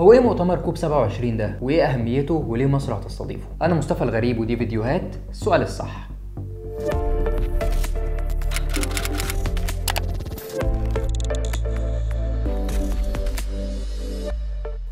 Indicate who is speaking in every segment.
Speaker 1: هو ايه مؤتمر كوب 27 ده؟ وايه اهميته وليه مصر هتستضيفه؟ انا مصطفى الغريب ودي فيديوهات السؤال الصح.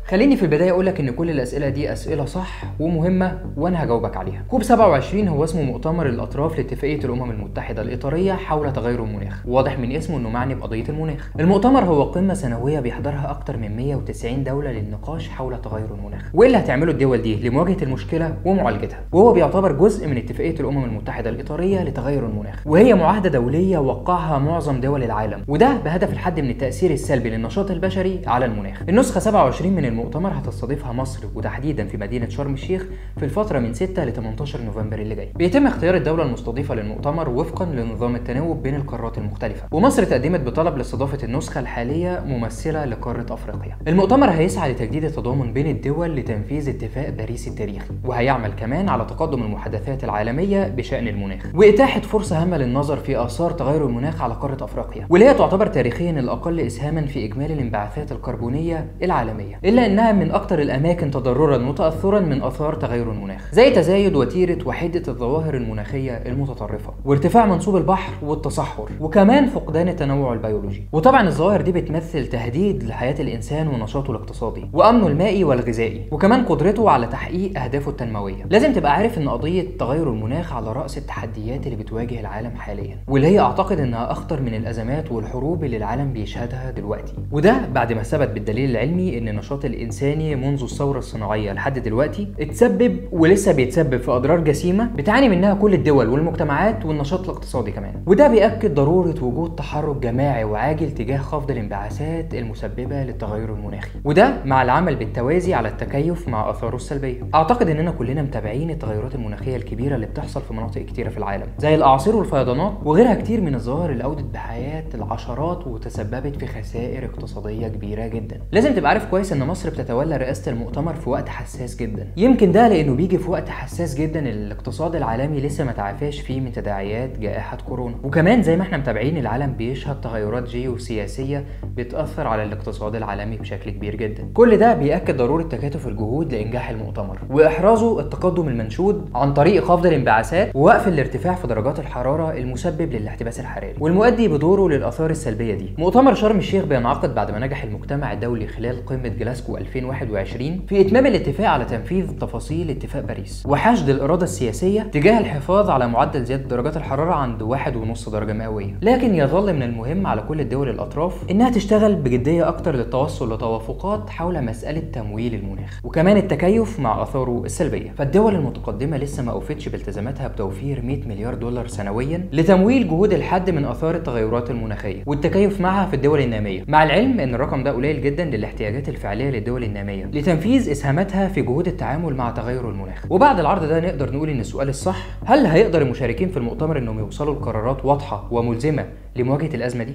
Speaker 1: خليني في البداية أقولك إن كل الأسئلة دي أسئلة صح ومهمة وأنا هجاوبك عليها. كوب 27 هو اسمه مؤتمر الأطراف لاتفاقية الأمم المتحدة الإطارية حول تغير المناخ، واضح من اسمه إنه معني بقضية المناخ. المؤتمر هو قمة سنوية بيحضرها أكتر من 190 دولة للنقاش حول تغير المناخ، وإيه اللي هتعمله الدول دي لمواجهة المشكلة ومعالجتها. وهو بيعتبر جزء من اتفاقية الأمم المتحدة الإطارية لتغير المناخ، وهي معاهدة دولية وقعها معظم دول العالم، وده بهدف الحد من التأثير السلبي للنشاط البشري على المناخ. النسخة 27 من المؤتمر هتستضيفها مصر وتحديدا في مدينة شرم الشيخ في الفترة من 6 ل 18 نوفمبر اللي جاي. بيتم اختيار الدولة المستضيفة للمؤتمر وفقا لنظام التناوب بين القارات المختلفة، ومصر تقدمت بطلب لاستضافة النسخة الحالية ممثلة لقارة أفريقيا. المؤتمر هيسعى لتجديد التضامن بين الدول لتنفيذ اتفاق باريس التاريخي، وهيعمل كمان على تقدم المحادثات العالمية بشأن المناخ وإتاحة فرصة هامة للنظر في آثار تغير المناخ على قارة أفريقيا، واللي هي تعتبر تاريخيا الأقل إسهاما في إجمالي الانبعاثات الكربونية العالمية، إلا أنها من أكثر الأماكن تضررا وتأثرا من آثار تغير المناخ، زي تزايد وتيرة وحدة الظواهر المناخية المتطرفة وارتفاع منسوب البحر والتصحر، وكمان فقدان التنوع البيولوجي. وطبعا الظواهر دي بتمثل تهديد لحياة الإنسان ونشاطه الاقتصادي وأمنه المائي والغذائي، وكمان قدرته على تحقيق أهدافه التنموية. لازم تبقى عارف إن قضية تغير المناخ على رأس التحديات اللي بتواجه العالم حاليا، واللي هي أعتقد إنها أخطر من الأزمات والحروب اللي العالم بيشهدها دلوقتي، وده بعد ما ثبت بالدليل العلمي إن النشاط الإنساني منذ الثورة الصناعية لحد دلوقتي اتسبب ولسه بيتسبب في أضرار جسيمة بتعاني منها كل الدول والمجتمعات والنشاط الاقتصادي كمان. وده بيأكد ضرورة وجود تحرك جماعي وعاجل تجاه خفض الانبعاثات المسببة للتغير المناخي، وده مع العمل بالتوازي على التكيف مع آثاره السلبية. أعتقد إننا كلنا متابعين التغيرات المناخية الكبيرة اللي بتحصل في مناطق كتيرة في العالم، زي الأعاصير والفيضانات وغيرها كتير من الظواهر اللي أودت بحياة العشرات وتسببت في خسائر اقتصادية كبيرة جدا. لازم تبقى عارف كويس إن مصر بتتولى رئاسة المؤتمر في وقت حساس جدا، يمكن ده لانه بيجي في وقت حساس جدا الاقتصاد العالمي لسه ما تعافاش فيه من تداعيات جائحة كورونا، وكمان زي ما احنا متابعين العالم بيشهد تغيرات جيوسياسية بتأثر على الاقتصاد العالمي بشكل كبير جدا. كل ده بيأكد ضرورة تكاتف الجهود لإنجاح المؤتمر وإحرازه التقدم المنشود عن طريق خفض الانبعاثات ووقف الارتفاع في درجات الحرارة المسبب للاحتباس الحراري والمؤدي بدوره للآثار السلبية دي. مؤتمر شرم الشيخ بينعقد بعد ما نجح المجتمع الدولي خلال قمة جلاسكو 2021 في إتمام الاتفاق على تنفيذ تفاصيل اتفاق باريس وحشد الإرادة السياسية تجاه الحفاظ على معدل زيادة درجات الحرارة عند 1.5 درجة مئوية. لكن يظل من المهم على كل الدول الأطراف إنها تشتغل بجدية أكتر للتوصل لتوافقات حول مسألة تمويل المناخ وكمان التكيف مع آثاره السلبية. فالدول المتقدمة لسه ما أوفتش بالتزاماتها بتوفير 100 مليار دولار سنويا لتمويل جهود الحد من آثار التغيرات المناخية والتكيف معها في الدول النامية، مع العلم إن الرقم ده قليل جدا للاحتياجات الفعلية للدول النامية لتنفيذ إسهاماتها في جهود التعامل مع تغير المناخ. وبعد العرض ده نقدر نقول ان السؤال الصح: هل هيقدر المشاركين في المؤتمر انهم يوصلوا لقرارات واضحة وملزمة لمواجهة الأزمة دي؟